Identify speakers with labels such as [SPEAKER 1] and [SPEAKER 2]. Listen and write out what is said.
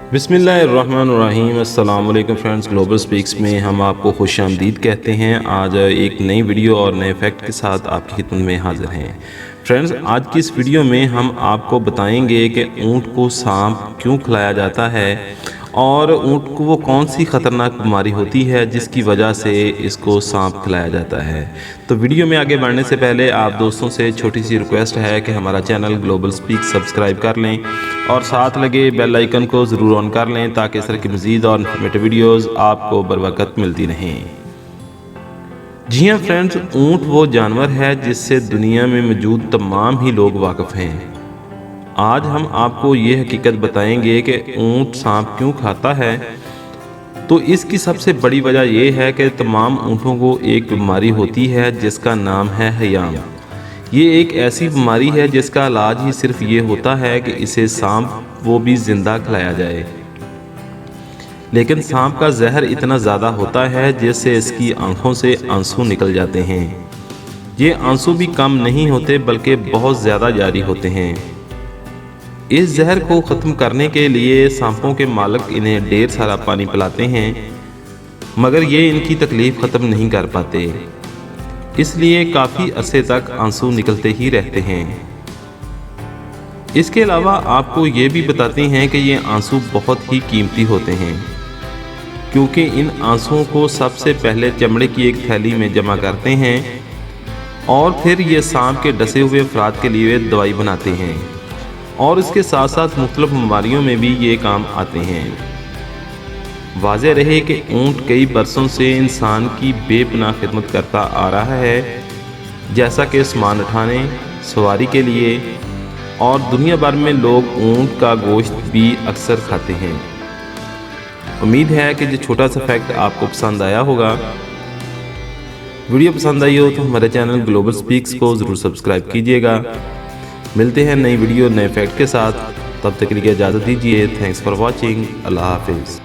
[SPEAKER 1] बिस्मिल्लाहिर्रहमानिर्रहीम। अस्सलाम वालेकुम फ्रेंड्स, ग्लोबल स्पीक्स में हम आपको खुश आमदीद कहते हैं। आज एक नई वीडियो और नए फैक्ट के साथ आपकी खिदमत में हाजिर हैं। फ्रेंड्स, आज की इस वीडियो में हम आपको बताएंगे कि ऊँट को सांप क्यों खिलाया जाता है और ऊँट को वो कौन सी ख़तरनाक बीमारी होती है जिसकी वजह से इसको सांप खिलाया जाता है। तो वीडियो में आगे बढ़ने से पहले आप दोस्तों से छोटी सी रिक्वेस्ट है कि हमारा चैनल ग्लोबल स्पीक सब्सक्राइब कर लें और साथ लगे बेल आइकन को ज़रूर ऑन कर लें ताकि इस तरह की मज़ीद और इन्फॉर्मेटिव वीडियोज़ आपको बर वक्त मिलती रहें। जी हाँ फ्रेंड्स, ऊँट वो जानवर है जिससे दुनिया में मौजूद तमाम ही लोग वाकिफ़ हैं। आज हम आपको ये हकीकत बताएंगे कि ऊँट सांप क्यों खाता है। तो इसकी सबसे बड़ी वजह यह है कि तमाम ऊँटों को एक बीमारी होती है जिसका नाम है हयाम। ये एक ऐसी बीमारी है जिसका इलाज ही सिर्फ ये होता है कि इसे सांप वो भी ज़िंदा खिलाया जाए। लेकिन सांप का जहर इतना ज़्यादा होता है जिससे इसकी आंखों से आंसू निकल जाते हैं। ये आंसू भी कम नहीं होते बल्कि बहुत ज़्यादा जारी होते हैं। इस जहर को ख़त्म करने के लिए सांपों के मालिक इन्हें ढेर सारा पानी पिलाते हैं, मगर ये इनकी तकलीफ़ ख़त्म नहीं कर पाते, इसलिए काफ़ी अरसे तक आंसू निकलते ही रहते हैं। इसके अलावा आपको ये भी बताते हैं कि ये आंसू बहुत ही कीमती होते हैं, क्योंकि इन आंसुओं को सबसे पहले चमड़े की एक थैली में जमा करते हैं और फिर ये सांप के डसे हुए अफराद के लिए दवाई बनाते हैं और इसके साथ साथ मुख्तलिफ बीमारियों में भी ये काम आते हैं। वाज़ेह रहे कि ऊँट कई बरसों से इंसान की बेपनाह खिदमत करता आ रहा है, जैसा कि सामान उठाने, सवारी के लिए, और दुनिया भर में लोग ऊँट का गोश्त भी अक्सर खाते हैं। उम्मीद है कि जो छोटा सा फैक्ट आपको पसंद आया होगा। वीडियो पसंद आई हो तो हमारे चैनल ग्लोबल स्पीक्स को ज़रूर सब्सक्राइब कीजिएगा। मिलते हैं नई वीडियो नए फैक्ट के साथ, तब तक के लिए इजाज़त दीजिए। Thanks for watching. अल्लाह हाफिज़।